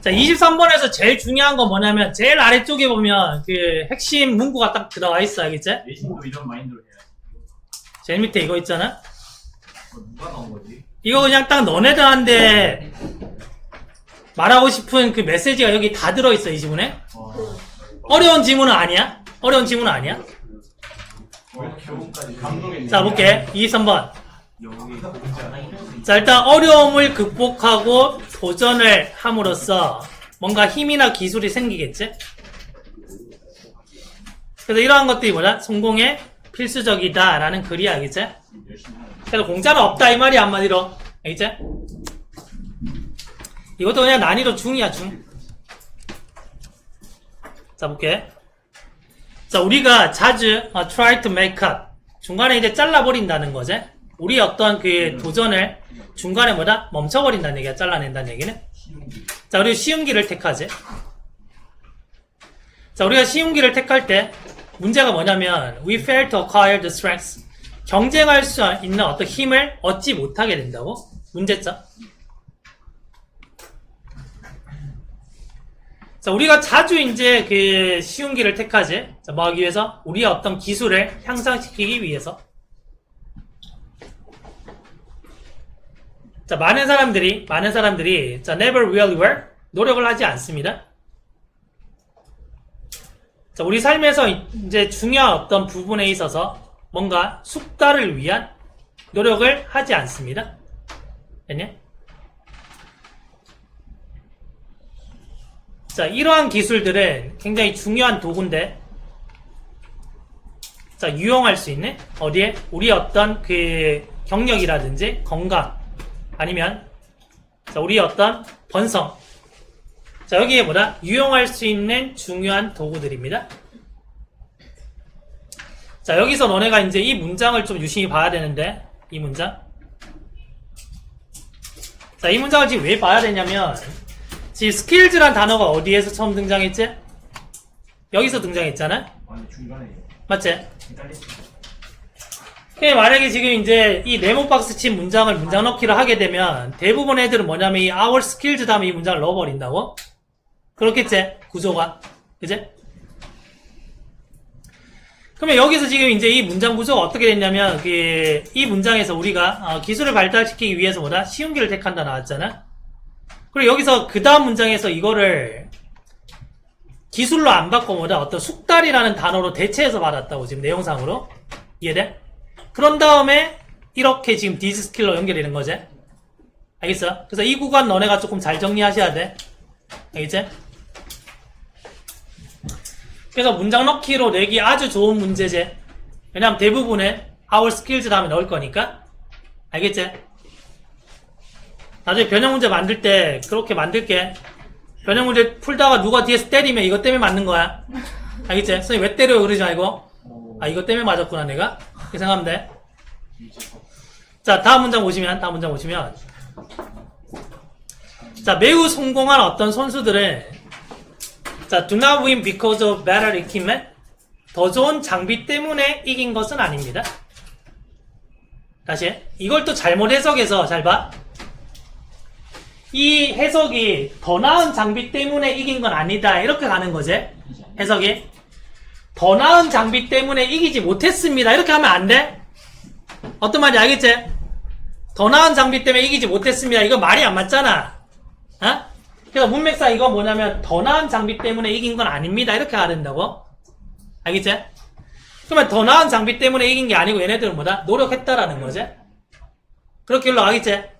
자, 23번에서 제일 중요한 건 뭐냐면, 제일 아래쪽에 보면, 그, 핵심 문구가 딱 들어와 있어, 알겠지? 내신도 이런 마인드로 해야 제일 밑에 이거 있잖아? 누가 나온 거지? 이거 그냥 딱 너네들한테 말하고 싶은 그 메시지가 여기 다 들어있어, 이 지문에. 어려운 지문은 아니야? 어려운 지문은 아니야? 결국까지 감동했네. 자, 볼게. 23번. 여기 공짜. 자, 일단 어려움을 극복하고 도전을 함으로써 뭔가 힘이나 기술이 생기겠지? 그래서 이러한 것들이 뭐냐? 성공에 필수적이다 라는 글이야, 알겠지? 그래서 공짜는 없다 이 말이야, 한마디로. 알겠지? 이것도 그냥 난이도 중이야, 중. 자, 볼게. 자, 우리가 자주 try to make cut, 중간에 이제 잘라버린다는 거지. 우리 어떤 그 도전을 중간에 뭐다? 멈춰버린다는 얘기야. 잘라낸다는 얘기는. 자, 우리가 쉬운 길을 택하지. 자, 우리가 쉬운 길을 택할 때 문제가 뭐냐면 we fail to acquire the strengths, 경쟁할 수 있는 어떤 힘을 얻지 못하게 된다고. 문제점. 자, 우리가 자주 이제 그 쉬운 길을 택하지. 자, 뭐 하기 위해서? 우리의 어떤 기술을 향상시키기 위해서. 자, 많은 사람들이, 자, never really work, 노력을 하지 않습니다. 자, 우리 삶에서 이제 중요한 어떤 부분에 있어서 뭔가 숙달을 위한 노력을 하지 않습니다. 됐냐? 자, 이러한 기술들은 굉장히 중요한 도구인데, 자, 유용할 수 있는, 어디에? 우리 어떤 그 경력이라든지 건강, 아니면, 자, 우리 어떤 번성. 자, 여기에 뭐다? 유용할 수 있는 중요한 도구들입니다. 자, 여기서 너네가 이제 이 문장을 좀 유심히 봐야 되는데, 이 문장. 자, 이 문장을 지금 왜 봐야 되냐면, 지금 skills란 단어가 어디에서 처음 등장했지? 여기서 등장했잖아? 아니 중간에 맞지? 헷갈렸어. 만약에 지금 이제 이 네모박스 친 문장을 문장 넣기를 하게 되면 대부분 애들은 뭐냐면 이 our skills 다음에 이 문장을 넣어버린다고? 그렇겠지? 구조가. 그치? 그러면 여기서 지금 이제 이 문장 구조가 어떻게 됐냐면 이 문장에서 우리가 기술을 발달시키기 위해서 뭐다? 쉬운 길을 택한다 나왔잖아? 그리고 여기서 그 다음 문장에서 이거를 기술로 안 받고 뭐다? 어떤 숙달이라는 단어로 대체해서 받았다고 지금 내용상으로. 이해돼? 그런 다음에 이렇게 지금 디스 스킬로 연결되는 거지. 알겠어? 그래서 이 구간 너네가 조금 잘 정리하셔야 돼. 알겠지? 그래서 문장 넣기로 내기 아주 좋은 문제지. 왜냐면 대부분의 our skills 다음에 넣을 거니까. 알겠지? 나중에 변형 문제 만들 때 그렇게 만들게. 변형 문제 풀다가 누가 뒤에서 때리면 이것 때문에 맞는 거야. 알겠지? 선생님 왜 때려요 그러지 말고. 아, 이것 때문에 맞았구나 내가. 이렇게 생각하면 돼. 자, 다음 문장 보시면 자, 매우 성공한 어떤 선수들은 자, do not win because of better equipment, 더 좋은 장비 때문에 이긴 것은 아닙니다. 다시 이걸 또 잘못 해석해서 잘 봐. 이 해석이 더 나은 장비 때문에 이긴 건 아니다 이렇게 가는 거지. 해석이 더 나은 장비 때문에 이기지 못했습니다 이렇게 하면 안 돼. 어떤 말인지 알겠지? 더 나은 장비 때문에 이기지 못했습니다 이거 말이 안 맞잖아. 어? 그래서 문맥상 이건 뭐냐면 더 나은 장비 때문에 이긴 건 아닙니다 이렇게 가야 된다고. 알겠지? 그러면 더 나은 장비 때문에 이긴 게 아니고 얘네들은 뭐다? 노력했다라는 거지. 그렇게 흘러가겠지?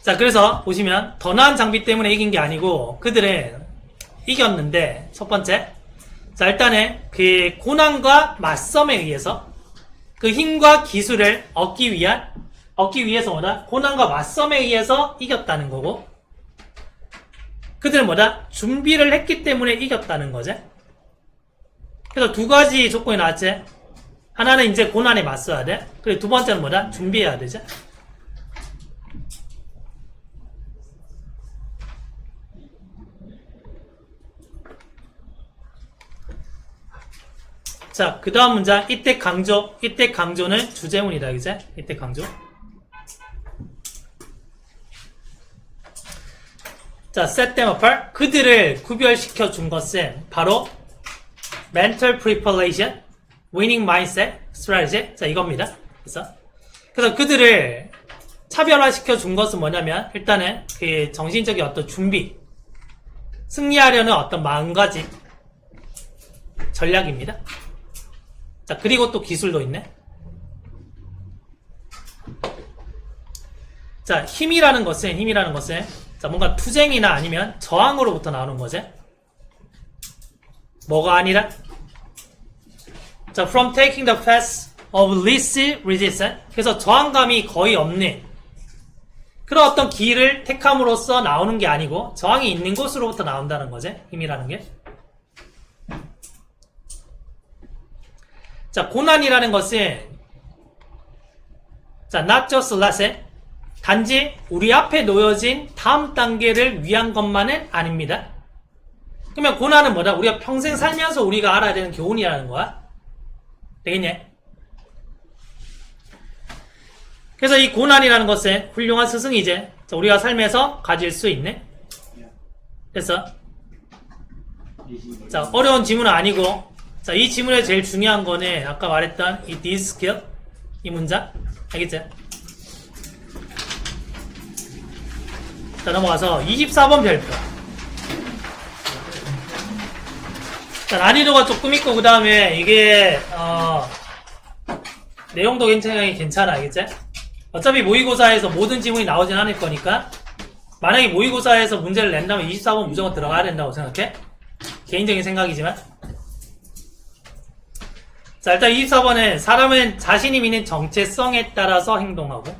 자, 그래서 보시면 더 나은 장비 때문에 이긴 게 아니고 그들은 이겼는데, 첫 번째, 자, 일단은 그 고난과 맞섬에 의해서 그 힘과 기술을 얻기 위해서 뭐다? 고난과 맞섬에 의해서 이겼다는 거고, 그들은 뭐다? 준비를 했기 때문에 이겼다는 거지. 그래서 두 가지 조건이 나왔지. 하나는 이제 고난에 맞서야 돼. 그리고 두 번째는 뭐다? 준비해야 되지. 자, 그 다음 문장, 이때 강조는 주제문이다, 그제? 이때 강조. 자, set them apart. 그들을 구별시켜 준 것은 바로 mental preparation, winning mindset, strategy. 자, 이겁니다. 그래서 그들을 차별화시켜 준 것은 뭐냐면 일단은 그 정신적인 어떤 준비, 승리하려는 어떤 마음가짐, 전략입니다. 자, 그리고 또 기술도 있네. 자, 힘이라는 것은 자, 뭔가 투쟁이나 아니면 저항으로부터 나오는 거지. 뭐가 아니라? 자, from taking the path of least resistance. 그래서 저항감이 거의 없는 그런 어떤 길을 택함으로써 나오는 게 아니고 저항이 있는 곳으로부터 나온다는 거지. 힘이라는 게. 자, 고난이라는 것은 자, not just lesson. 단지 우리 앞에 놓여진 다음 단계를 위한 것만은 아닙니다. 그러면 고난은 뭐다? 우리가 평생 살면서 우리가 알아야 되는 교훈이라는 거야. 되겠냐? 그래서 이 고난이라는 것은 훌륭한 스승이지. 자, 우리가 삶에서 가질 수 있네. 그래서 자, 어려운 지문은 아니고 자, 이 지문의 제일 중요한 거는 아까 말했던 이 this skill 이 문장 알겠지? 자, 넘어가서 24번 별표. 자, 난이도가 조금 있고 그 다음에 이게 내용도 굉장히 괜찮아. 알겠지? 어차피 모의고사에서 모든 지문이 나오진 않을 거니까 만약에 모의고사에서 문제를 낸다면 24번 무조건 들어가야 된다고 생각해. 개인적인 생각이지만. 자, 일단 24번은 사람은 자신이 믿는 정체성에 따라서 행동하고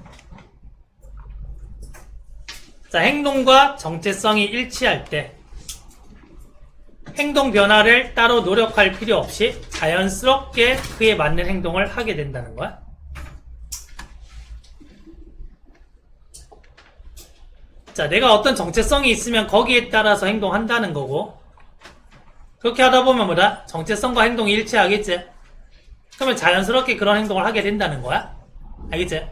자, 행동과 정체성이 일치할 때 행동 변화를 따로 노력할 필요 없이 자연스럽게 그에 맞는 행동을 하게 된다는 거야. 자, 내가 어떤 정체성이 있으면 거기에 따라서 행동한다는 거고 그렇게 하다 보면 뭐다? 정체성과 행동이 일치하겠지? 그러면 자연스럽게 그런 행동을 하게 된다는 거야. 알겠지?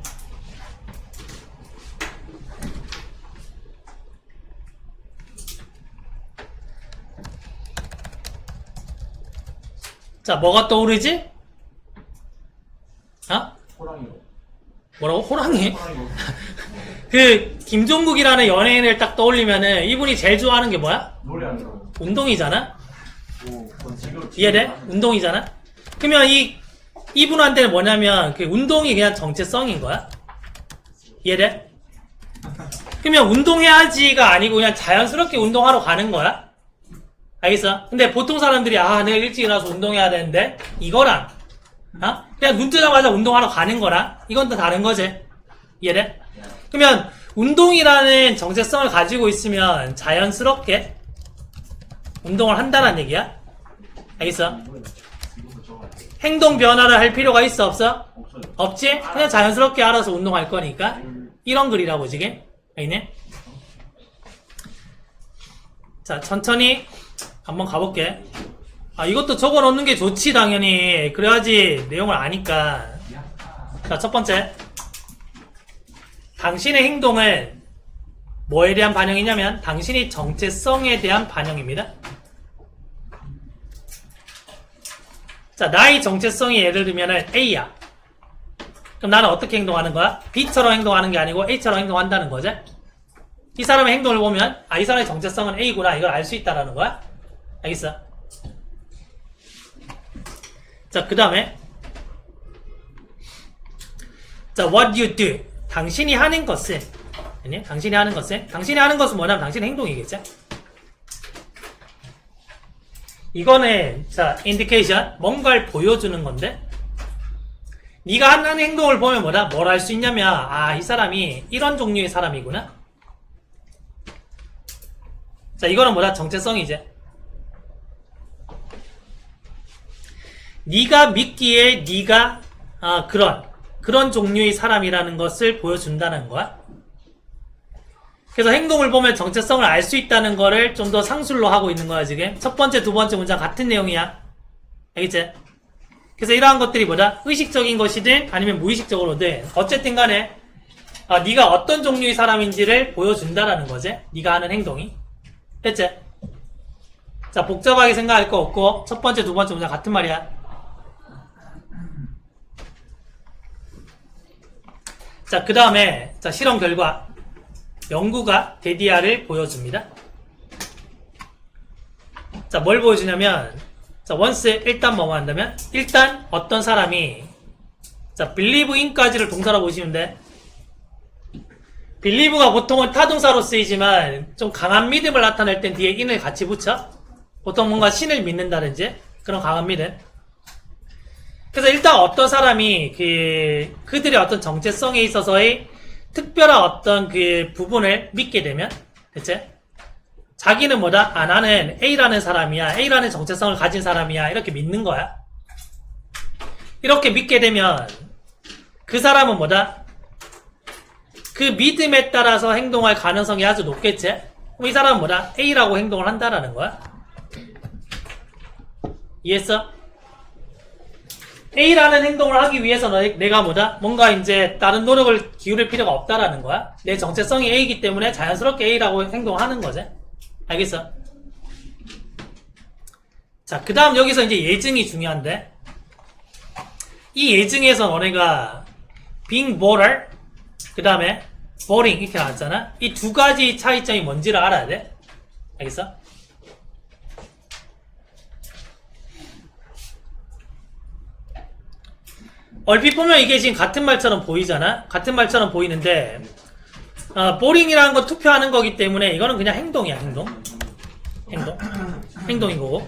자, 뭐가 떠오르지? 어? 호랑이요. 뭐라고? 호랑이? 호랑이요. 그 김종국이라는 연예인을 딱 떠올리면은 이분이 제일 좋아하는 게 뭐야? 노래하는 거. 운동이잖아? 그건 지금 이해돼? 운동이잖아? 그러면 이분한테는 뭐냐면 그 운동이 그냥 정체성인 거야? 이해돼? 그러면 운동해야지가 아니고 그냥 자연스럽게 운동하러 가는 거야? 알겠어? 근데 보통 사람들이 내가 일찍 일어나서 운동해야 되는데 이거랑 그냥 눈 뜨자마자 운동하러 가는 거랑 이건 또 다른 거지. 이해돼? 그러면 운동이라는 정체성을 가지고 있으면 자연스럽게 운동을 한다는 얘기야. 알겠어? 행동 변화를 할 필요가 있어 없어? 없어요. 없지? 그냥 자연스럽게 알아서 운동할 거니까 이런 글이라고 지금. 알겠네? 자, 천천히 한번 가볼게. 이것도 적어 놓는 게 좋지, 당연히. 그래야지 내용을 아니까. 자, 첫 번째. 당신의 행동은 뭐에 대한 반영이냐면, 당신의 정체성에 대한 반영입니다. 자, 나의 정체성이 예를 들면은 A야. 그럼 나는 어떻게 행동하는 거야? B처럼 행동하는 게 아니고 A처럼 행동한다는 거지? 이 사람의 행동을 보면, 이 사람의 정체성은 A구나. 이걸 알 수 있다라는 거야? 알겠어? 자, 그 다음에 자, what you do. 당신이 하는 것은 아니? 당신이 하는 것은 뭐냐면 당신의 행동이겠죠? 이거는 자, indication. 뭔가를 보여주는 건데 네가 하는 행동을 보면 뭘 할 수 있냐면 이 사람이 이런 종류의 사람이구나. 자, 이거는 정체성이지. 네가 믿기에 네가 그런 종류의 사람이라는 것을 보여준다는 거야. 그래서 행동을 보면 정체성을 알 수 있다는 거를 좀 더 상술로 하고 있는 거야 지금. 첫 번째, 두 번째 문장 같은 내용이야. 알겠지? 그래서 이러한 것들이 의식적인 것이든 아니면 무의식적으로든 어쨌든 간에 네가 어떤 종류의 사람인지를 보여준다라는 거지. 네가 하는 행동이. 됐지? 자, 복잡하게 생각할 거 없고 첫 번째, 두 번째 문제 같은 말이야. 자, 그 다음에 자 실험 결과 연구가 데디아를 보여줍니다. 자, 뭘 보여주냐면 자, once 일단 뭐뭐 한다면 일단 어떤 사람이 자, believe in까지를 동사로 보시면 돼. believe가 보통은 타동사로 쓰이지만 좀 강한 믿음을 나타낼 땐 뒤에 in을 같이 붙여. 보통 뭔가 신을 믿는다든지 그런 강한 믿음. 그래서 일단 어떤 사람이 그들의 어떤 정체성에 있어서의 특별한 어떤 그 부분을 믿게 되면, 대체 자기는 뭐다? 아, 나는 A라는 사람이야. A라는 정체성을 가진 사람이야. 이렇게 믿는 거야. 이렇게 믿게 되면 그 사람은 뭐다? 그 믿음에 따라서 행동할 가능성이 아주 높겠지? 그럼 이 사람은 뭐다? A라고 행동을 한다라는 거야. 이해했어? A라는 행동을 하기 위해서 내가 뭐다? 뭔가 이제 다른 노력을 기울일 필요가 없다라는 거야. 내 정체성이 A이기 때문에 자연스럽게 A라고 행동을 하는 거지. 알겠어? 자, 그 다음 여기서 이제 예증이 중요한데, 이 예증에서 너네가 being borer, 그 다음에 boring 이렇게 나왔잖아. 이 두 가지 차이점이 뭔지를 알아야 돼. 알겠어? 얼핏 보면 이게 지금 같은 말처럼 보이잖아? 같은 말처럼 보이는데, boring이라는 건 투표하는 거기 때문에 이거는 그냥 행동이야, 행동. 행동인 거고.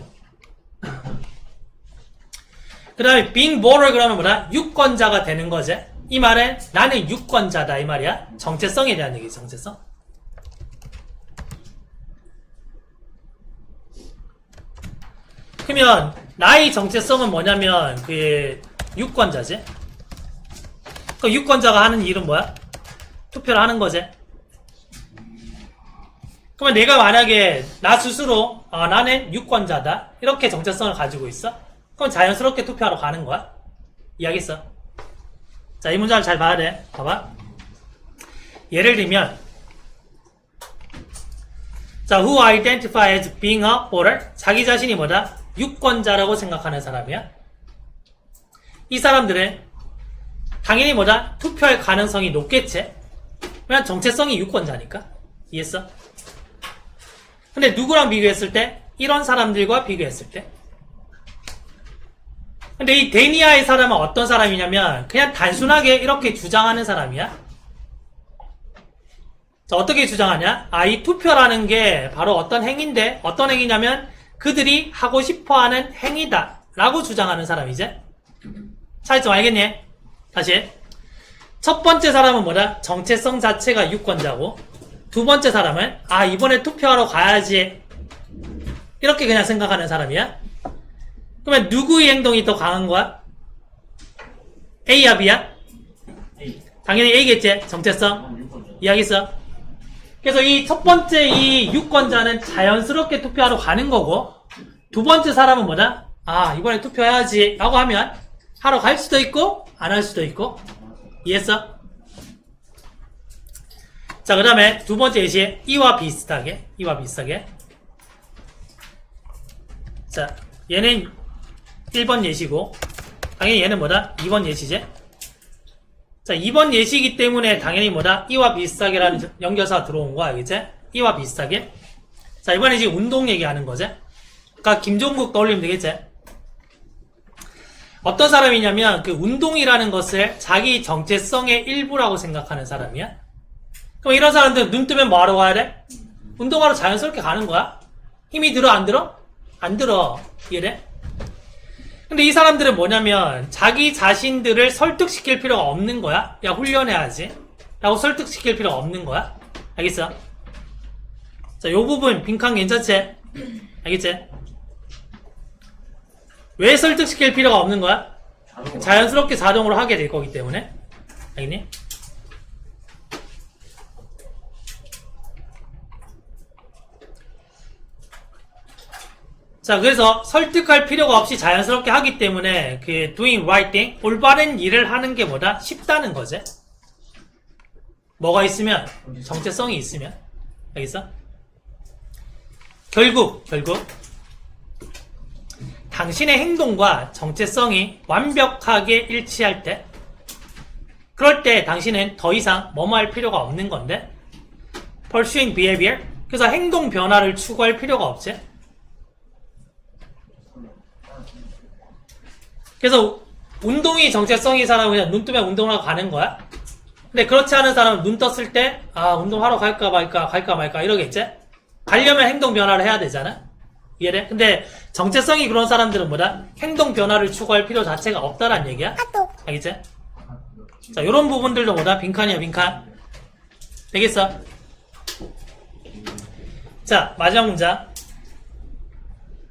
그 다음에 being borer 그러면 뭐다? 유권자가 되는 거지. 이 말은 나는 유권자다 이 말이야. 정체성에 대한 얘기지, 정체성. 그러면 나의 정체성은 뭐냐면 그 유권자지. 그 유권자가 하는 일은 뭐야? 투표를 하는 거지. 그러면 내가 만약에 나 스스로 나는 유권자다 이렇게 정체성을 가지고 있어? 그럼 자연스럽게 투표하러 가는 거야. 이해하겠어? 자, 이 문장을 잘 봐야 돼. 봐봐. 예를 들면 자, who identify as being a voter? 자기 자신이 뭐다? 유권자라고 생각하는 사람이야. 이 사람들은 당연히 뭐다? 투표할 가능성이 높겠지? 왜냐면 정체성이 유권자니까. 이해했어? 근데 누구랑 비교했을 때? 이런 사람들과 비교했을 때. 근데 이 데니아의 사람은 어떤 사람이냐면 그냥 단순하게 이렇게 주장하는 사람이야. 자, 어떻게 주장하냐? 이 투표라는 게 바로 어떤 행위인데 어떤 행위냐면 그들이 하고 싶어하는 행위다 라고 주장하는 사람이지. 차이점 알겠니? 다시. 첫 번째 사람은 뭐다? 정체성 자체가 유권자고, 두 번째 사람은 이번에 투표하러 가야지 이렇게 그냥 생각하는 사람이야. 그러면 누구의 행동이 더 강한 거야? A야 B야? 당연히 A겠지. 정체성 이해하겠어? 그래서 이 첫 번째 이 유권자는 자연스럽게 투표하러 가는 거고, 두 번째 사람은 뭐다? 이번에 투표해야지 라고 하면 하러 갈 수도 있고 안 할 수도 있고. 이해했어? 자, 그 다음에 두 번째 예시 이와 비슷하게 자, 얘는 1번 예시고 당연히 얘는 뭐다? 2번 예시지. 자, 2번 예시이기 때문에 당연히 뭐다? 이와 비슷하게라는 연결사가 들어온 거야. 알겠지? 이와 비슷하게. 자, 이번에 지금 운동 얘기하는 거지. 그러니까 김종국 떠올리면 되겠지? 어떤 사람이냐면 그 운동이라는 것을 자기 정체성의 일부라고 생각하는 사람이야. 그럼 이런 사람들은 눈 뜨면 뭐 하러 가야 돼? 운동하러 자연스럽게 가는 거야. 힘이 들어 안 들어? 안 들어. 이해돼? 근데 이 사람들은 뭐냐면 자기 자신들을 설득시킬 필요가 없는 거야. 야, 훈련해야지 라고 설득시킬 필요가 없는 거야. 알겠어? 자, 요 부분 빈칸 괜찮지? 알겠지? 왜 설득시킬 필요가 없는 거야? 자연스럽게 자동으로 하게 될 거기 때문에. 알겠니? 자, 그래서 설득할 필요가 없이 자연스럽게 하기 때문에 그 doing right thing, 올바른 일을 하는 게 뭐다? 쉽다는 거지. 뭐가 있으면? 정체성이 있으면. 알겠어? 결국 당신의 행동과 정체성이 완벽하게 일치할 때, 그럴 때 당신은 더 이상 뭐뭐 할 필요가 없는 건데, pursuing behavior, 그래서 행동 변화를 추구할 필요가 없지. 그래서 운동이 정체성인 사람은 그냥 눈 뜨면 운동을 하고 가는 거야. 근데 그렇지 않은 사람은 눈 떴을 때 운동하러 갈까 말까 이러겠지. 가려면 행동 변화를 해야 되잖아. 이해돼? 근데 정체성이 그런 사람들은 뭐다? 행동 변화를 추구할 필요 자체가 없다란 얘기야. 알겠지? 자, 요런 부분들도 뭐다? 빈칸이야, 빈칸. 되겠어? 자, 마지막 문장.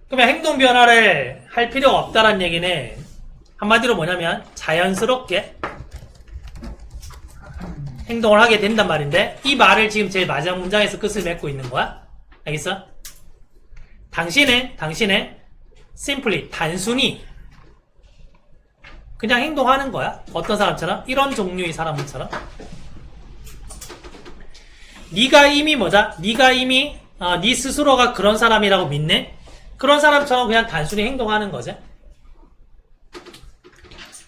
그러면 행동 변화를 할 필요가 없다란 얘기는 한마디로 뭐냐면 자연스럽게 행동을 하게 된단 말인데, 이 말을 지금 제일 마지막 문장에서 끝을 맺고 있는 거야. 알겠어? 당신은 simply 단순히 그냥 행동하는 거야. 어떤 사람처럼? 이런 종류의 사람처럼. 네가 이미 뭐다? 네가 이미 네 스스로가 그런 사람이라고 믿네? 그런 사람처럼 그냥 단순히 행동하는 거지.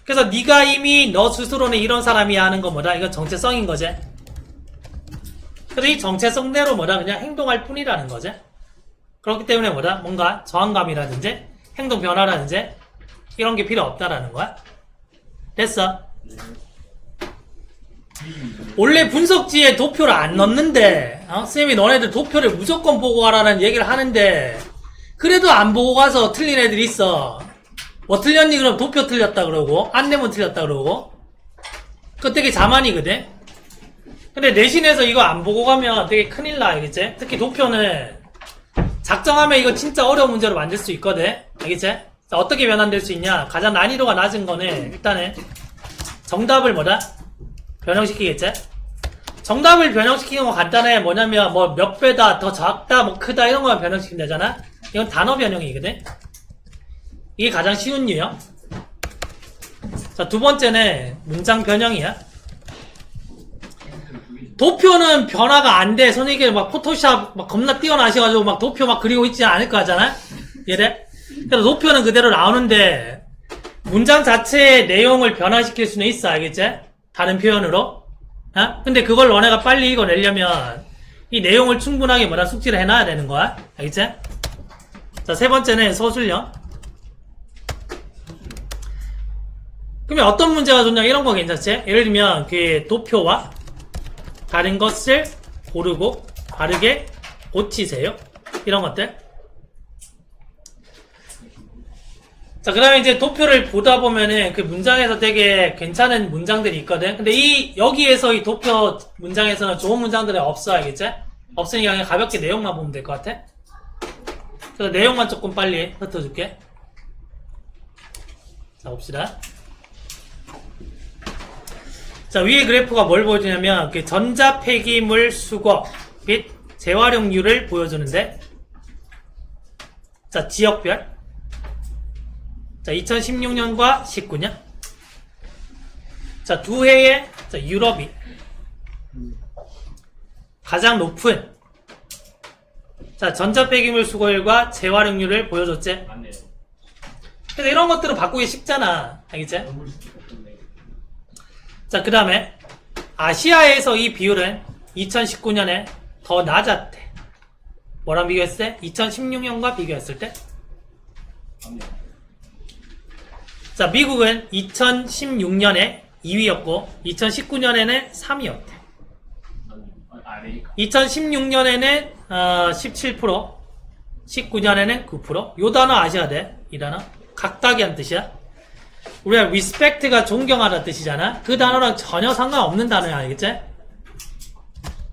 그래서 네가 이미 너 스스로는 이런 사람이야 하는 건 뭐다? 이건 정체성인 거지. 그래서 이 정체성대로 뭐다? 그냥 행동할 뿐이라는 거지. 그렇기 때문에 뭐다? 뭔가 저항감이라든지 행동 변화라든지 이런 게 필요 없다라는 거야. 됐어? 원래 분석지에 도표를 안 넣는데 쌤이 너네들 도표를 무조건 보고 가라는 얘기를 하는데 그래도 안 보고 가서 틀린 애들이 있어. 뭐 틀렸니? 그럼 도표 틀렸다 그러고 안내문 틀렸다 그러고. 그거 되게 자만이거든. 근데 내신에서 이거 안 보고 가면 되게 큰일 나, 알겠지? 특히 도표는 작정하면 이거 진짜 어려운 문제로 만들 수 있거든. 알겠지? 자, 어떻게 변환될 수 있냐? 가장 난이도가 낮은 거는 일단은 정답을 뭐다? 변형시키겠지? 정답을 변형시키는 거 간단해. 뭐냐면 뭐 몇 배다, 더 작다, 뭐 크다 이런 거만 변형시키면 되잖아? 이건 단어 변형이거든? 이게 가장 쉬운 유형. 자, 두 번째는 문장 변형이야. 도표는 변화가 안 돼. 선생님이 막 포토샵 막 겁나 뛰어나셔가지고 막 도표 막 그리고 있지 않을 거 하잖아? 얘래? 그래서 도표는 그대로 나오는데 문장 자체의 내용을 변화시킬 수는 있어. 알겠지? 다른 표현으로. 근데 그걸 너네가 빨리 읽어내려면 이 내용을 충분하게 뭐라 숙지를 해놔야 되는 거야. 알겠지? 자, 세 번째는 서술형. 그러면 어떤 문제가 좋냐? 이런 거 괜찮지? 예를 들면 그 도표와 다른 것을 고르고 바르게 고치세요. 이런 것들. 자, 그 다음에 이제 도표를 보다 보면은 그 문장에서 되게 괜찮은 문장들이 있거든. 근데 여기에서 이 도표 문장에서는 좋은 문장들이 없어. 알겠지? 없으니까 그냥 가볍게 내용만 보면 될 것 같아. 그래서 내용만 조금 빨리 흩어줄게. 자, 봅시다. 자, 위에 그래프가 뭘 보여주냐면 그 전자 폐기물 수거 및 재활용률을 보여주는데, 자, 지역별. 자, 2016년과 19년. 자, 두 해에 유럽이 가장 높은 전자 폐기물 수거율과 재활용률을 보여줬지. 맞네요. 그래서 이런 것들은 바꾸기 쉽잖아. 알겠지? 자, 그 다음에 아시아에서 이 비율은 2019년에 더 낮았대. 뭐랑 비교했을 때? 2016년과 비교했을 때? 맞네요. 자, 미국은 2016년에 2위였고 2019년에는 3위였대. 아메리카. 2016년에는 17%, 19년에는 9%. 요 단어 아셔야 돼. 이 단어 각각이란 뜻이야. 우리가 respect가 존경하다 뜻이잖아. 그 단어랑 전혀 상관없는 단어야. 알겠지?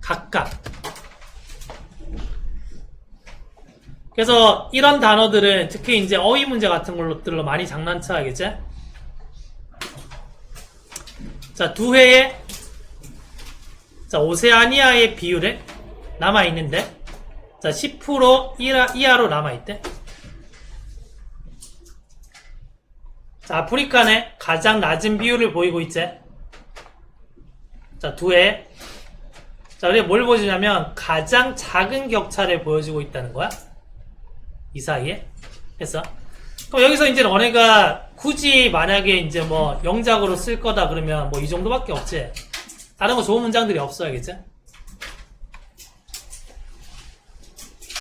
각각. 그래서 이런 단어들은 특히 이제 어휘 문제 같은 걸로 많이 장난쳐. 알겠지? 자, 두 해에 오세아니아의 비율에 남아있는데, 자, 10% 이하로 남아있대. 자, 아프리카는 가장 낮은 비율을 보이고 있지. 자, 두 해. 자, 우리가 뭘 보여주냐면 가장 작은 격차를 보여주고 있다는 거야. 이 사이에 했어. 그럼 여기서 이제 너네가 굳이 만약에 이제 뭐 영작으로 쓸 거다 그러면 뭐 이 정도밖에 없지. 다른 거 좋은 문장들이 없어, 알겠지?